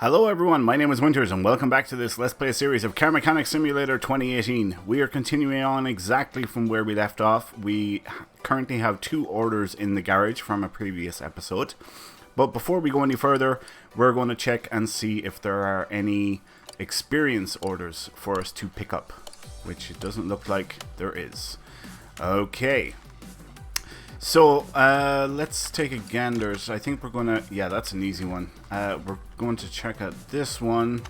Hello everyone, my name is Winters and welcome back to this Let's Play series of Car Mechanics Simulator 2018. We are continuing on exactly from where we left off. We currently have 2 orders in the garage from a previous episode. But before we go any further, we're going to check and see if there are any experience orders for us to pick up. Which it doesn't look like there is. Okay. So, let's take a gander. I think we're gonna... Yeah, that's an easy one. We're going to check out this one.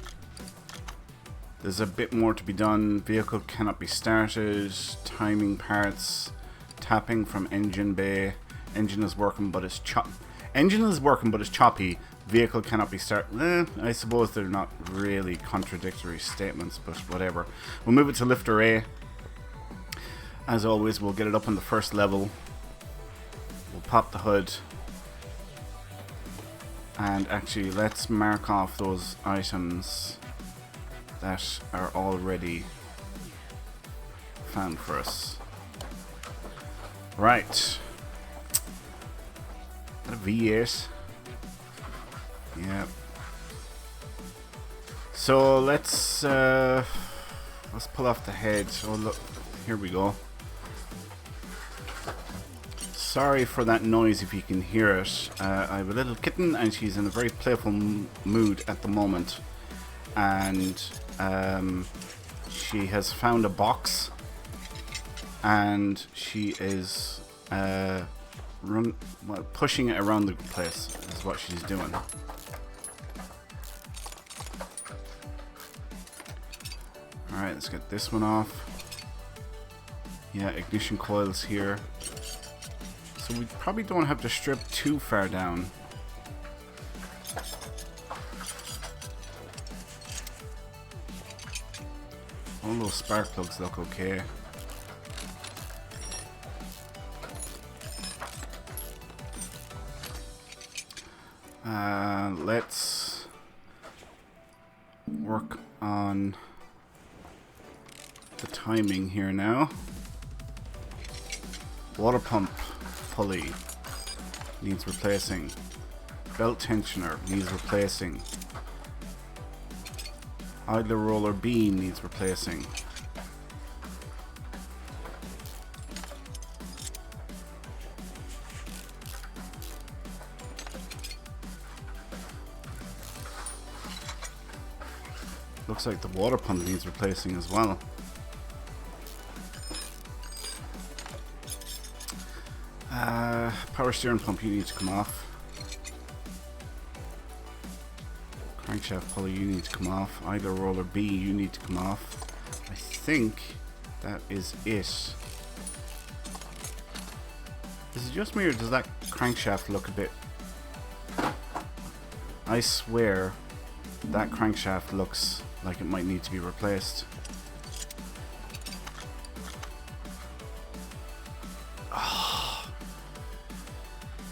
There's a bit more to be done. Vehicle cannot be started. Timing parts. Tapping from engine bay. Engine is working, but it's choppy. Vehicle cannot be started. I suppose they're not really contradictory statements, but whatever. We'll move it to lifter A. As always, we'll get it up on the first level. We'll pop the hood, and actually let's mark off those items that are already found for us. Right, got a V8. Yeah. So let's pull off the head. Oh look, here we go. Sorry for that noise if you can hear it. I have a little kitten and she's in a very playful mood at the moment. And she has found a box. And she is pushing it around the place is what she's doing. Alright, let's get this one off. Yeah, ignition coils here. So we probably don't have to strip too far down. All those spark plugs look okay. Let's work on the timing here now. Water pump pulley needs replacing. Belt tensioner needs replacing. Idler roller beam needs replacing. Looks like the water pump needs replacing as well. Power steering pump, you need to come off. Crankshaft pulley, you need to come off. Idler roller B, you need to come off. I think that is it. Is it just me or does that crankshaft look a bit... I swear that crankshaft looks like it might need to be replaced.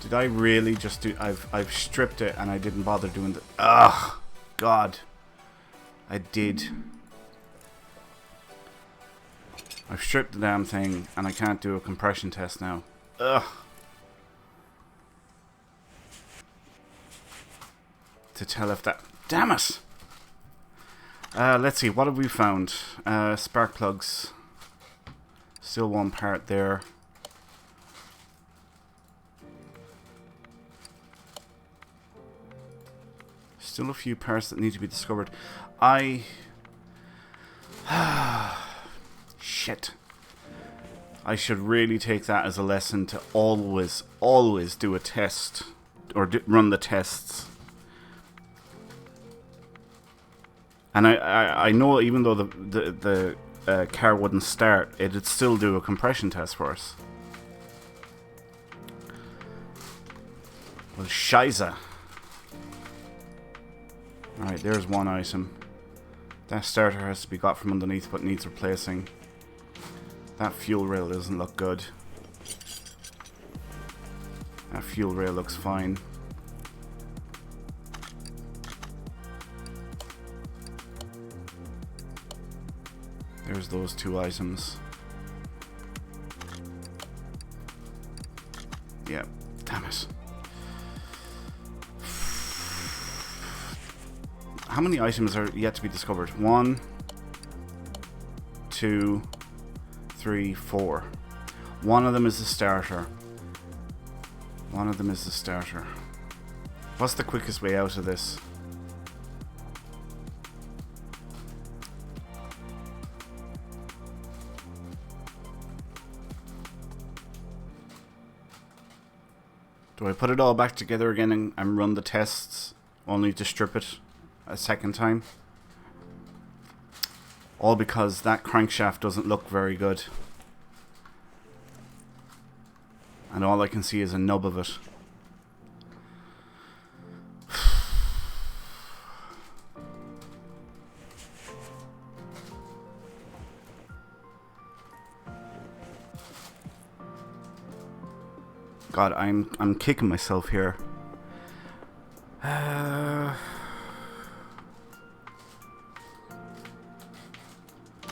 Did I really just do... I've stripped it and I didn't bother doing the... Ugh! God. I did. I've stripped the damn thing and I can't do a compression test now. Ugh! To tell if that... Damn it! Let's see, what have we found? Spark plugs. Still one part there. Still a few parts that need to be discovered. Shit. I should really take that as a lesson to always do a test. Or run the tests. And I know even though the car wouldn't start, it'd still do a compression test for us. Well, shiza. Alright, there's one item. That starter has to be got from underneath but needs replacing. That fuel rail doesn't look good. That fuel rail looks fine. There's those 2 items. Yeah, damn it. how many items are yet to be discovered? 1, 2, 3, 4. One of them is the starter. One of them is the starter. What's the quickest way out of this? Do I put it all back together again and run the tests, only to strip it a second time? All because that crankshaft doesn't look very good. And all I can see is a nub of it. God, I'm kicking myself here.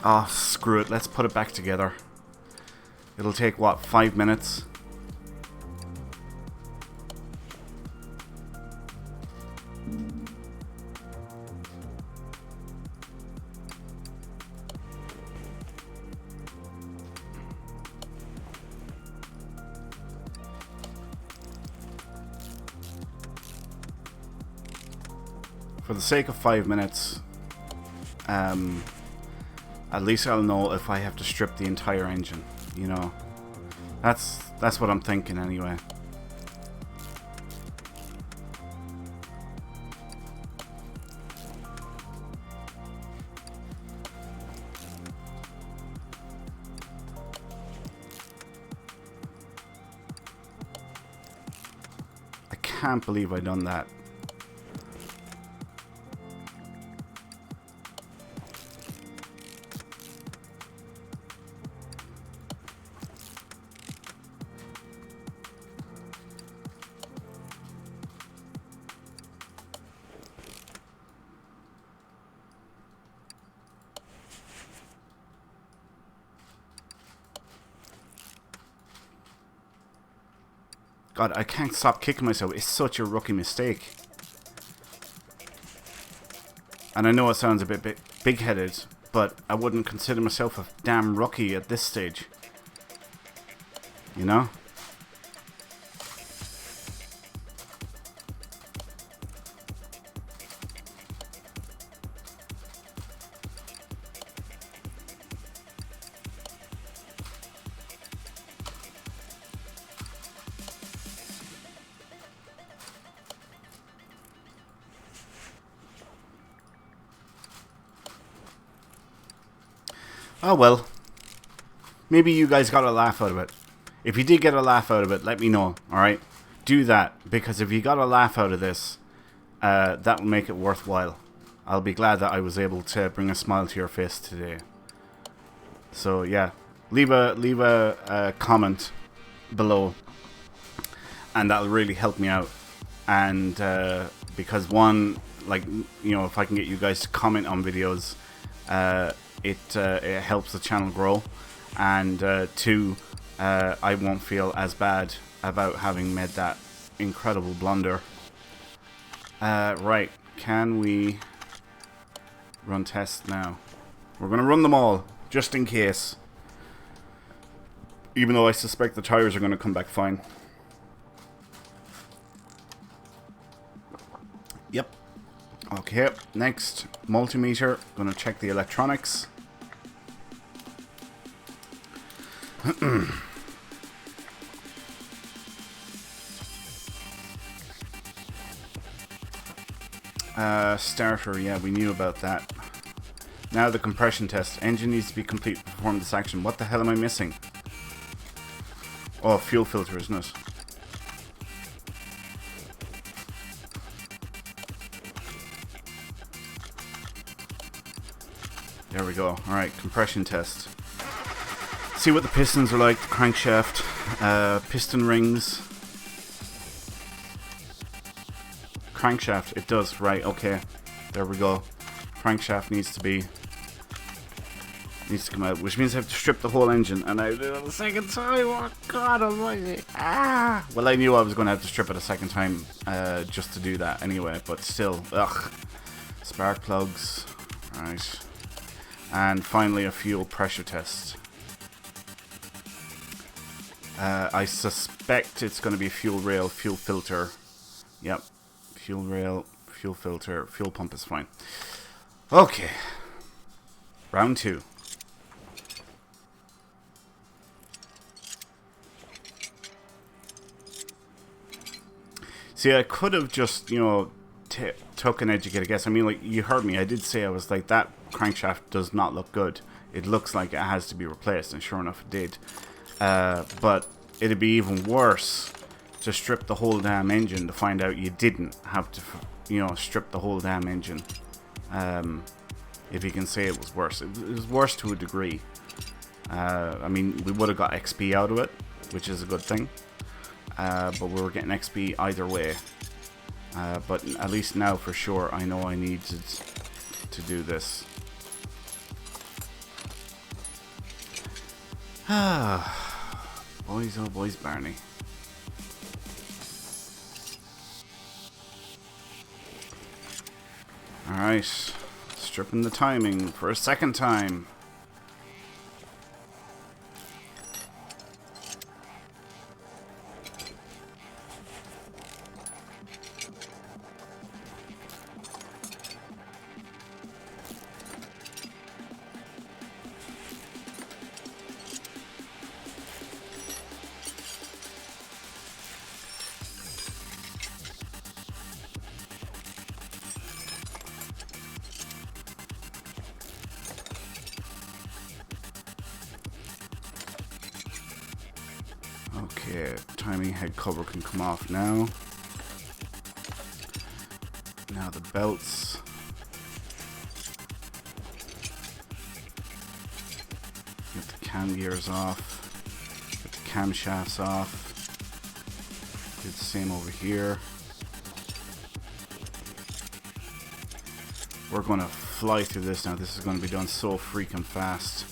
Oh, screw it. Let's put it back together. It'll take, what, 5 minutes? For the sake of 5 minutes, at least I'll know if I have to strip the entire engine, you know. That's what I'm thinking anyway. I can't believe I done that. God, I can't stop kicking myself. It's such a rookie mistake. And I know it sounds a bit big-headed, but I wouldn't consider myself a damn rookie at this stage. You know? Oh well, maybe you guys got a laugh out of it. If you did get a laugh out of it, let me know, alright? Do that, because if you got a laugh out of this, that will make it worthwhile. I'll be glad that I was able to bring a smile to your face today. So yeah, leave a comment below, and that'll really help me out. And because one, like, you know, if I can get you guys to comment on videos, it helps the channel grow, and two, I won't feel as bad about having made that incredible blunder. Right, can we run tests now? We're gonna run them all, just in case, even though I suspect the tires are gonna come back fine. Yep. Okay, next, multimeter. Gonna check the electronics. Starter, yeah, we knew about that. Now the compression test. Engine needs to be complete to perform this action. What the hell am I missing? Oh, fuel filter, isn't it? There we go. Alright, compression test. See what the pistons are like, the crankshaft, piston rings. Crankshaft, it does, right, okay. There we go. Crankshaft needs to come out, which means I have to strip the whole engine, and I did it the second time. Oh god almighty. Ah! Well, I knew I was going to have to strip it a second time, just to do that anyway, but still, ugh. Spark plugs. Right. And finally a fuel pressure test. I suspect it's going to be fuel rail, fuel filter. Yep. Fuel rail, fuel filter, fuel pump is fine. Okay. Round 2. See, I could have just, you know, took an educated guess. I mean, like, you heard me. I did say, I was like, that crankshaft does not look good. It looks like it has to be replaced, and sure enough it did. But it'd be even worse to strip the whole damn engine to find out you didn't have to, you know, strip the whole damn engine. If you can say it was worse. It was worse to a degree. I mean, we would have got XP out of it, which is a good thing. But we were getting XP either way. But at least now for sure I know I needed to do this. Boys, oh boys, Barney. Alright, stripping the timing for a second time. Okay, timing head cover can come off now. Now the belts. Get the cam gears off. Get the camshafts off. Do the same over here. We're going to fly through this now. This is going to be done so freaking fast.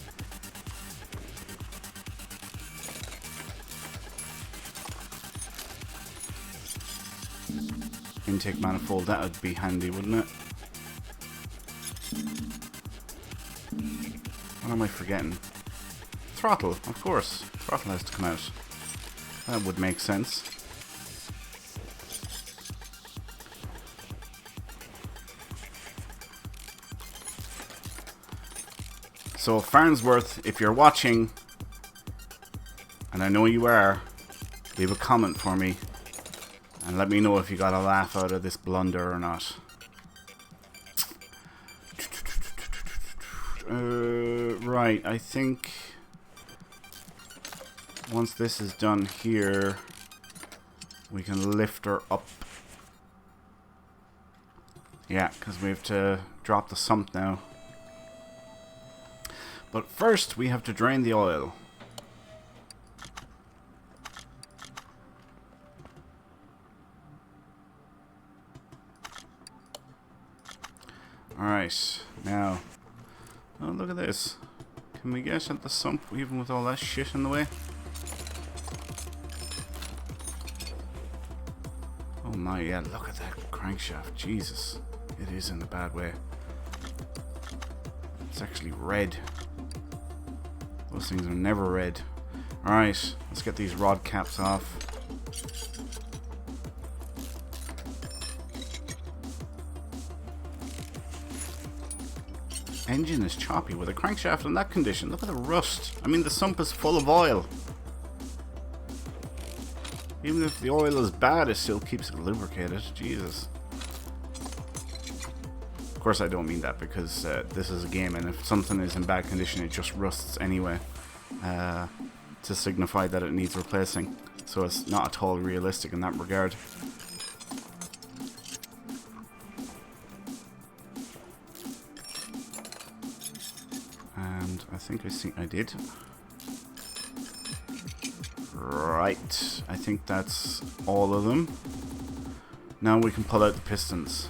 Intake manifold, that would be handy, wouldn't it? What am I forgetting? Throttle, of course. Throttle has to come out. That would make sense. So Farnsworth, if you're watching, and I know you are, leave a comment for me. And let me know if you got a laugh out of this blunder or not. Right, I think once this is done here, we can lift her up. Yeah, because we have to drop the sump now. But first, we have to drain the oil. Alright, now, oh look at this. Can we get at the sump even with all that shit in the way? Oh my, yeah, look at that crankshaft, Jesus. It is in a bad way. It's actually red. Those things are never red. Alright, let's get these rod caps off. Engine is choppy with a crankshaft in that condition. Look at the rust. I mean, the sump is full of oil. Even if the oil is bad, it still keeps it lubricated. Jesus. Of course, I don't mean that because this is a game, and if something is in bad condition, it just rusts anyway to signify that it needs replacing. So it's not at all realistic in that regard. I think I did. Right. I think that's all of them. Now we can pull out the pistons.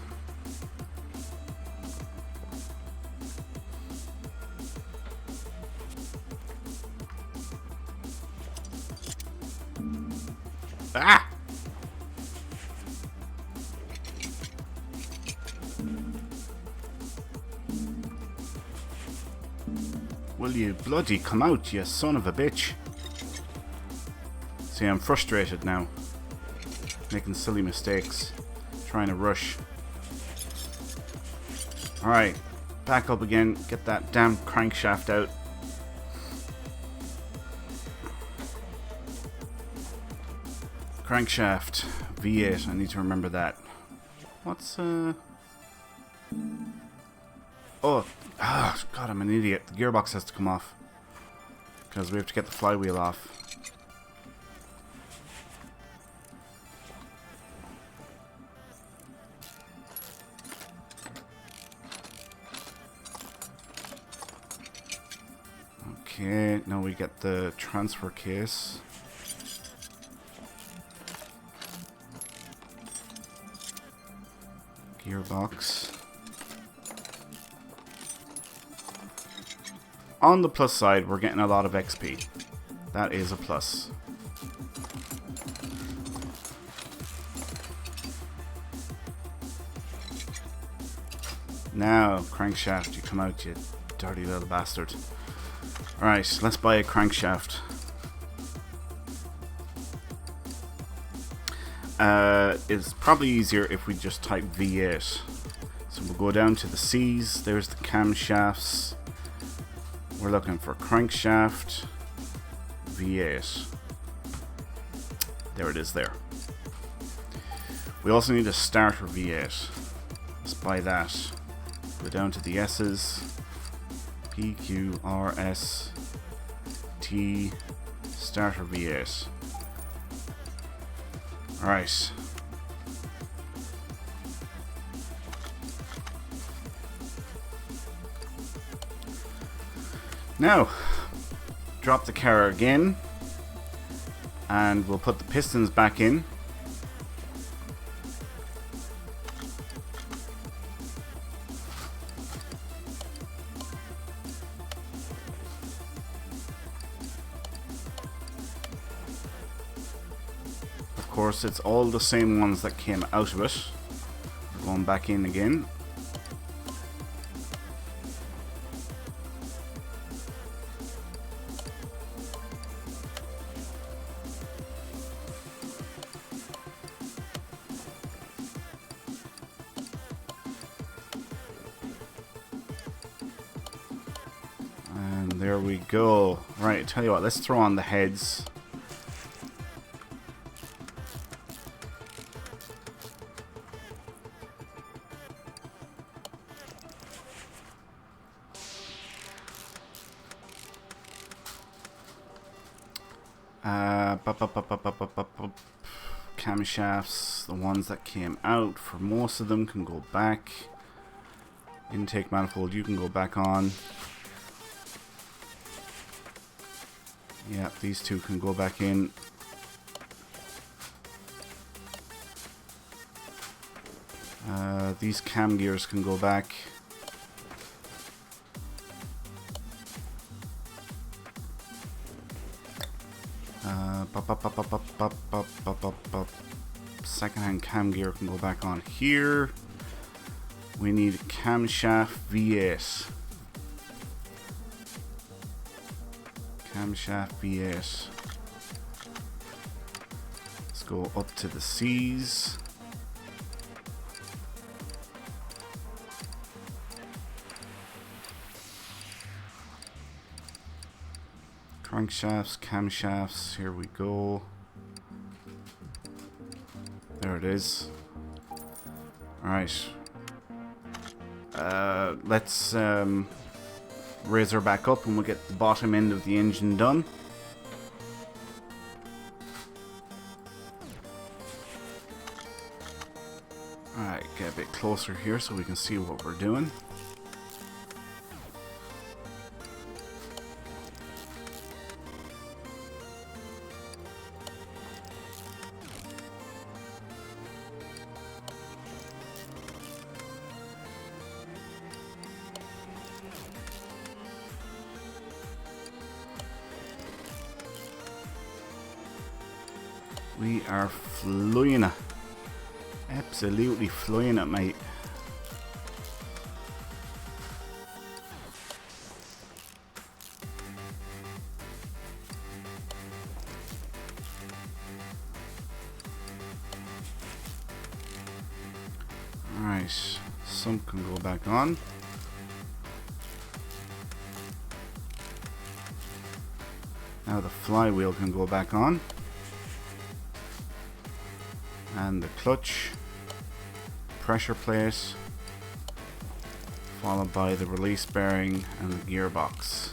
Ah! Will you bloody come out, you son of a bitch? See, I'm frustrated now. Making silly mistakes. Trying to rush. Alright. Back up again. Get that damn crankshaft out. Crankshaft. V8. I need to remember that. What's, Oh. God, I'm an idiot. The gearbox has to come off. Because we have to get the flywheel off. Okay, now we get the transfer case. Gearbox. On the plus side, we're getting a lot of XP. That is a plus. Now, crankshaft, you come out, you dirty little bastard. Alright, let's buy a crankshaft. It's probably easier if we just type V8. So we'll go down to the C's. There's the camshafts. We're looking for crankshaft V8. There it is there. We also need a starter V8. Let's buy that. Go down to the S's. P, Q, R, S, T, starter V8. Alright. Now, drop the car again, and we'll put the pistons back in. Of course, it's all the same ones that came out of it. We're going back in again. And there we go. Right, I tell you what, let's throw on the heads. Camshafts, the ones that came out, for most of them can go back. Intake manifold, you can go back on. Yeah, these two can go back in. These cam gears can go back. Secondhand cam gear can go back on here. We need camshaft V8. Camshaft V8. Let's go up to the C's. Crankshafts, camshafts, here we go. There it is. Alright. Let's raise her back up and we'll get the bottom end of the engine done. Alright, get a bit closer here so we can see what we're doing. We are flying it. Absolutely flying it, mate. Right, some can go back on. Now the flywheel can go back on. And the clutch, pressure plate, followed by the release bearing and the gearbox.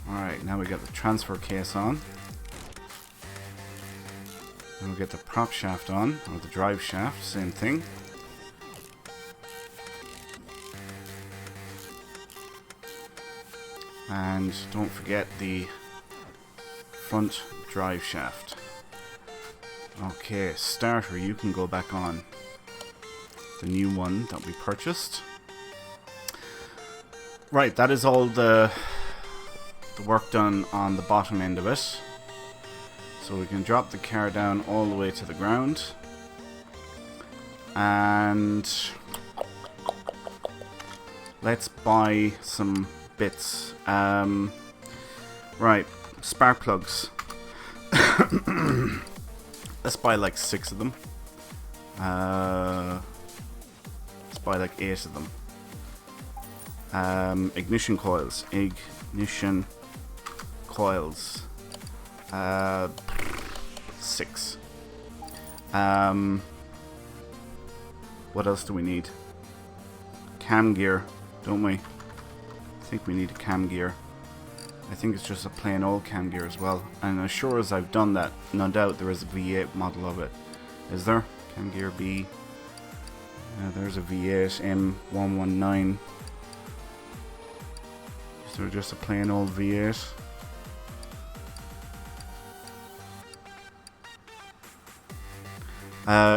Alright, now we got the transfer case on. And we get the prop shaft on, or the drive shaft, same thing. And don't forget the front drive shaft. Okay, starter, you can go back on. The new one that we purchased. Right, that is all the work done on the bottom end of it. So we can drop the car down all the way to the ground. And let's buy some bits. Right, spark plugs. Let's buy like 6 of them. Let's buy like 8 of them. Ignition coils. Ignition coils. 6. What else do we need? Cam gear, don't we? I think we need a cam gear. I think it's just a plain old cam gear as well. And as sure as I've done that, no doubt there is a V8 model of it. Is there? Cam gear B. There's a V8 M119. Is there just a plain old V8?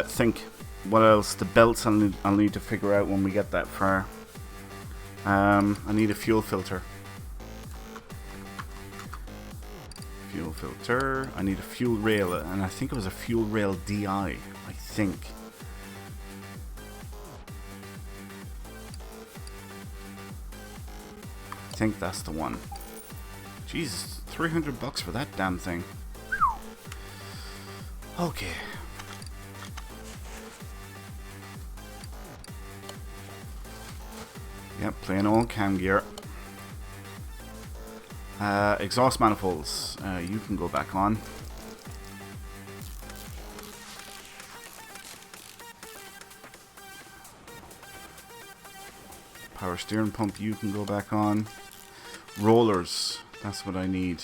Think what else? The belts I'll need to figure out when we get that far. I need a fuel filter. Fuel filter. I need a fuel rail, and I think it was a fuel rail DI. I think. I think that's the one. Jesus, $300 for that damn thing. Okay. Yep, plain old cam gear. Exhaust manifolds. You can go back on. Power steering pump. You can go back on. Rollers. That's what I need.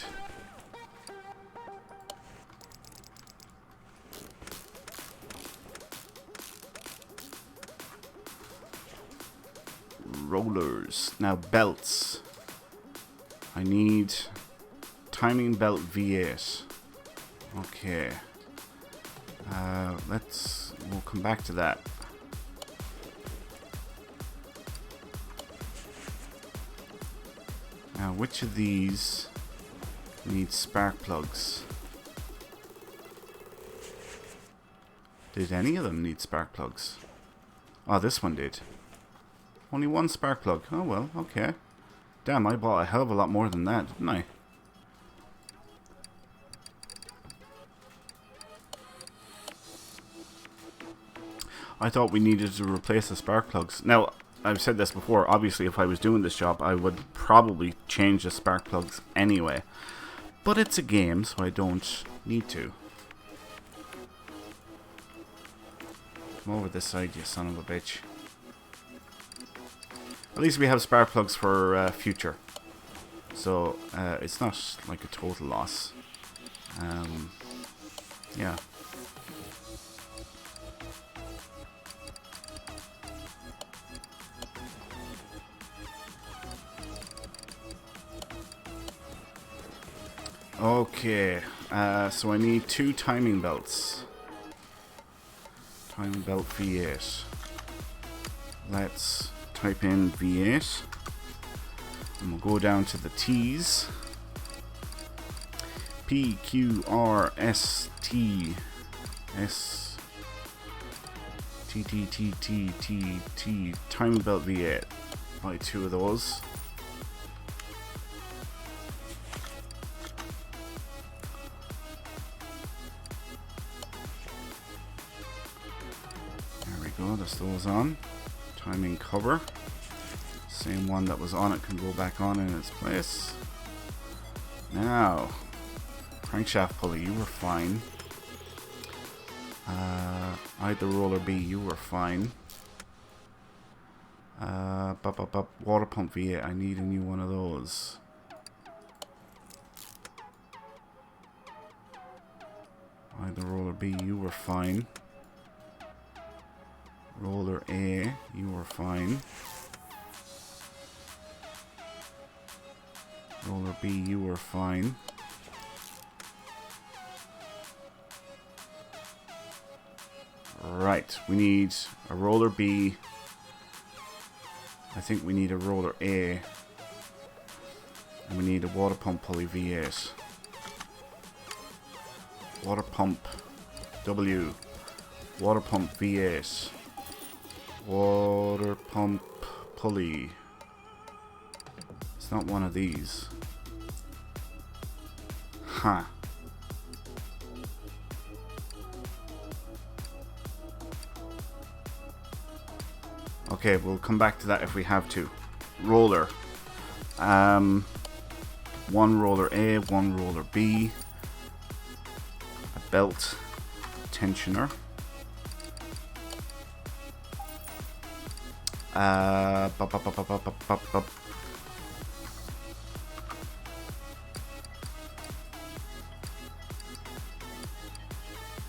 Rollers. Now belts. I need timing belt V8. Okay. We'll come back to that. Now which of these need spark plugs? Did any of them need spark plugs? Oh, this one did. Only one spark plug. Oh well, okay. Damn, I bought a hell of a lot more than that, didn't I? I thought we needed to replace the spark plugs. Now, I've said this before, obviously if I was doing this job, I would probably change the spark plugs anyway. But it's a game, so I don't need to. Come over this side, you son of a bitch. At least we have spark plugs for future. So, it's not like a total loss. Yeah. Okay, so I need 2 timing belts. Timing belt V8. Let's type in V8. And we'll go down to the T's. P, Q, R, S, T, S, T, T, T, T, T, T. Timing belt V8. Buy 2 of those. Place those on. Timing cover. Same one that was on it can go back on in its place. Now, crankshaft pulley, you were fine. Either roller B, you were fine. Water pump V8, I need a new one of those. Either roller B, you were fine. Roller A, you were fine. Roller B, you were fine. Right, we need a roller B. I think we need a roller A. And we need a water pump pulley V8. Water pump W. Water pump V8. Water pump pulley. It's not one of these. Huh. Okay, we'll come back to that if we have to. Roller. One roller A, one roller B. A belt tensioner.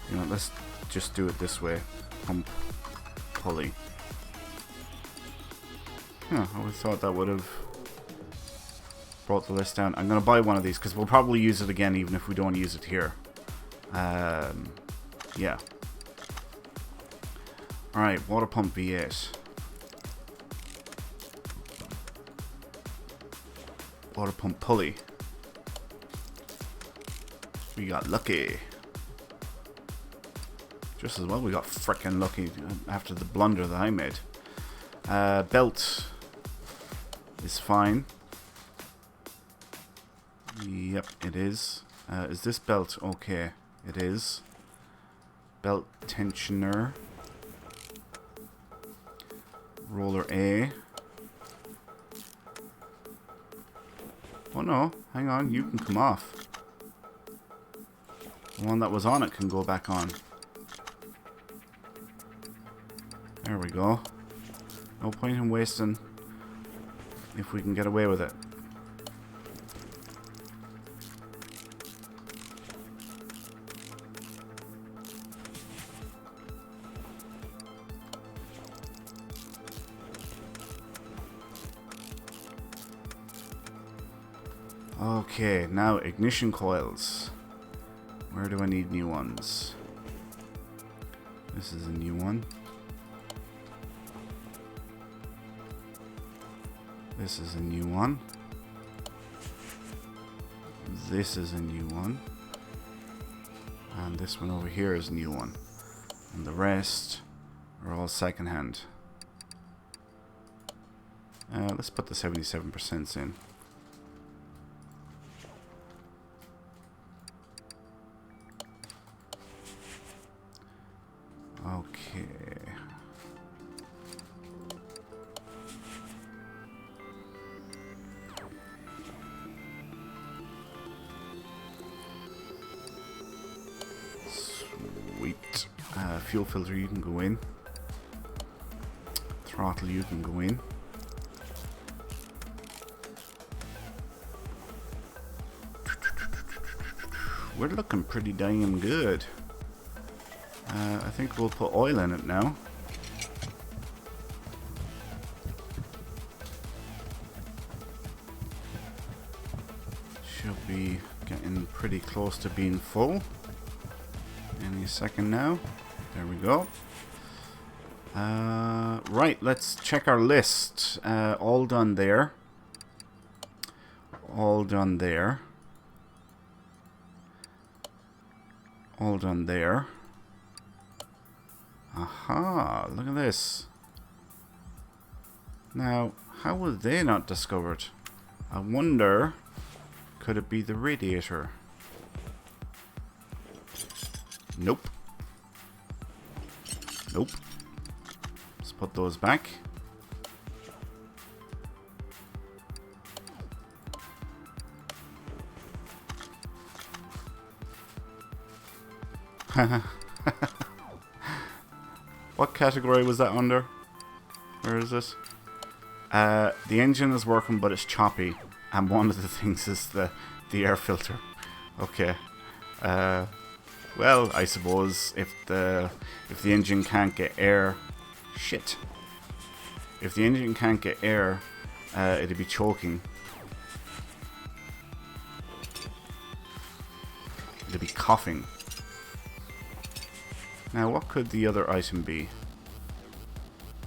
You know, let's just do it this way. Pump pulley. Huh, I always thought that would have brought the list down. I'm going to buy one of these because we'll probably use it again even if we don't use it here. Yeah. Alright, water pump V8. Water pump pulley. We got lucky. Just as well we got frickin' lucky after the blunder that I made. Belt is fine. Yep, it is. Is this belt okay? It is. Belt tensioner. Roller A. Oh no, hang on, you can come off. The one that was on it can go back on. There we go. No point in wasting if we can get away with it. Okay, now ignition coils. Where do I need new ones? This is a new one. This is a new one. This is a new one. And this one over here is a new one. And the rest are all secondhand. Let's put the 77% in. Okay. Sweet. Fuel filter, you can go in. Throttle, you can go in. We're looking pretty dang good. I think we'll put oil in it now. Should be getting pretty close to being full. Any second now. There we go. Right, let's check our list. All done there. All done there. All done there. Aha, look at this. Now, how were they not discovered? I wonder, could it be the radiator? Nope. Nope. put those back. What category was that under? Where is it? The engine is working, but it's choppy, and one of the things is the air filter. Okay. Well, I suppose if the engine can't get air, shit. If the engine can't get air, it'd be choking. It'd be coughing. Now, what could the other item be?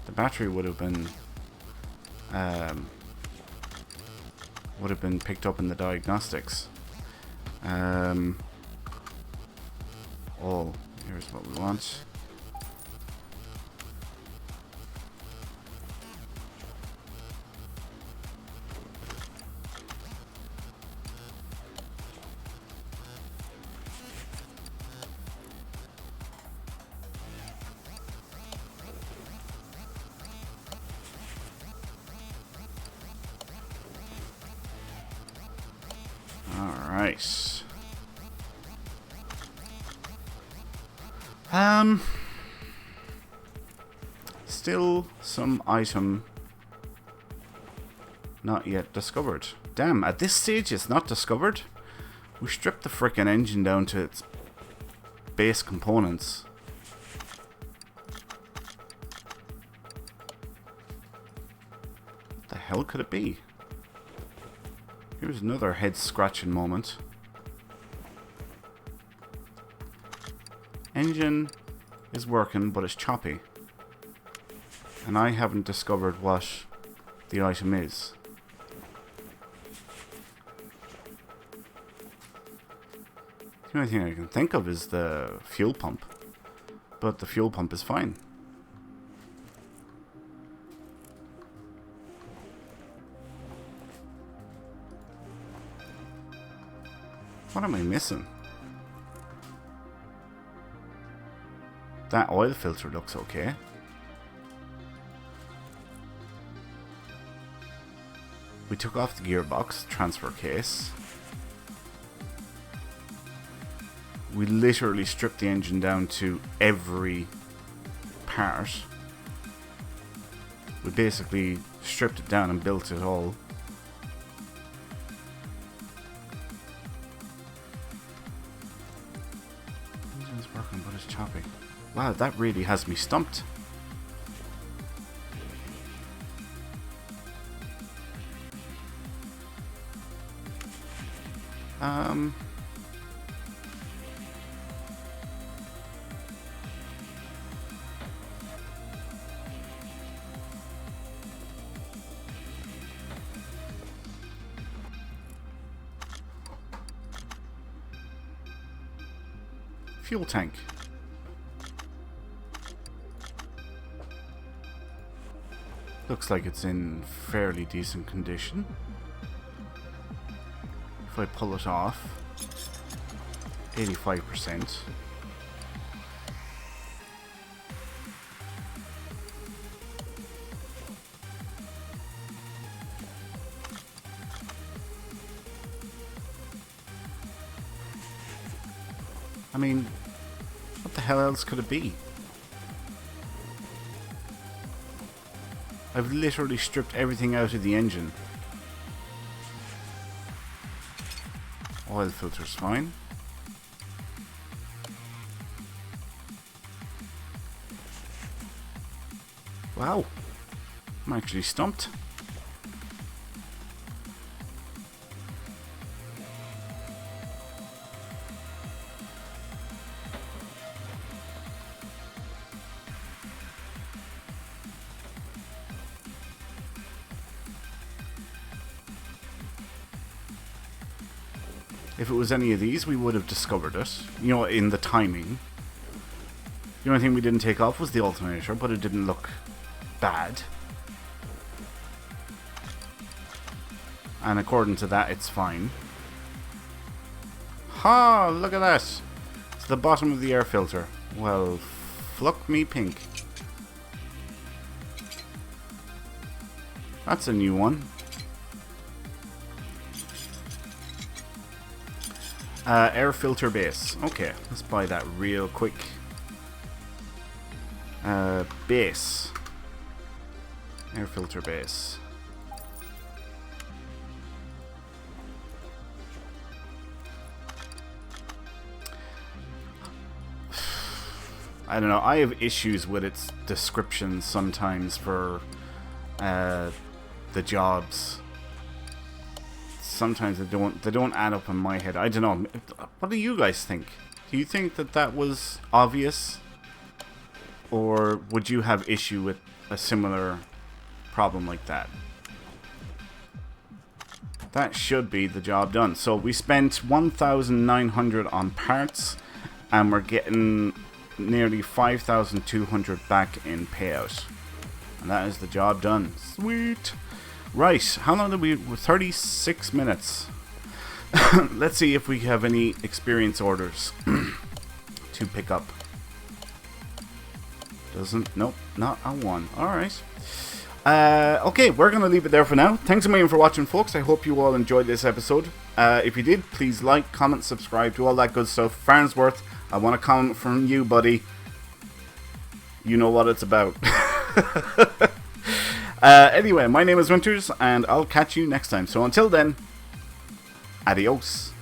The battery would have been picked up in the diagnostics. Oh, here's what we want. Alright. Still some item not yet discovered. Damn, at this stage it's not discovered? We stripped the frickin' engine down to its base components. What the hell could it be? Here's another head-scratching moment. Engine is working, but it's choppy. And I haven't discovered what the item is. The only thing I can think of is the fuel pump. But the fuel pump is fine. What am I missing? That oil filter looks okay. We took off the gearbox, transfer case. We literally stripped the engine down to every part. We basically stripped it down and built it all. Engine's working, but it's choppy. Wow, that really has me stumped. Fuel tank. Looks like it's in fairly decent condition. If I pull it off, 85%. I mean, what the hell else could it be? I've literally stripped everything out of the engine. Oil filter's fine. Wow. I'm actually stumped. If it was any of these, we would have discovered it. You know, in the timing. The only thing we didn't take off was the alternator, but it didn't look bad. And according to that, it's fine. Ha! Look at that! It's the bottom of the air filter. Well, fluck me pink. That's a new one. Air filter base. Okay, let's buy that real quick. Base. Air filter base. I don't know. I have issues with its descriptions sometimes for the jobs. Sometimes they don't add up in my head. I don't know. What do you guys think? Do you think that that was obvious, or would you have issue with a similar problem like that? That should be the job done. So we spent 1,900 on parts, and we're getting nearly 5,200 back in payout, and that is the job done. Sweet. Right, how long did we... 36 minutes. Let's see if we have any experience orders to pick up. Doesn't... Nope, not a one. Alright. Okay, we're going to leave it there for now. Thanks a million for watching, folks. I hope you all enjoyed this episode. If you did, please like, comment, subscribe, do all that good stuff. Farnsworth, I want a comment from you, buddy. You know what it's about. Anyway, my name is Winters, and I'll catch you next time. So until then, adios.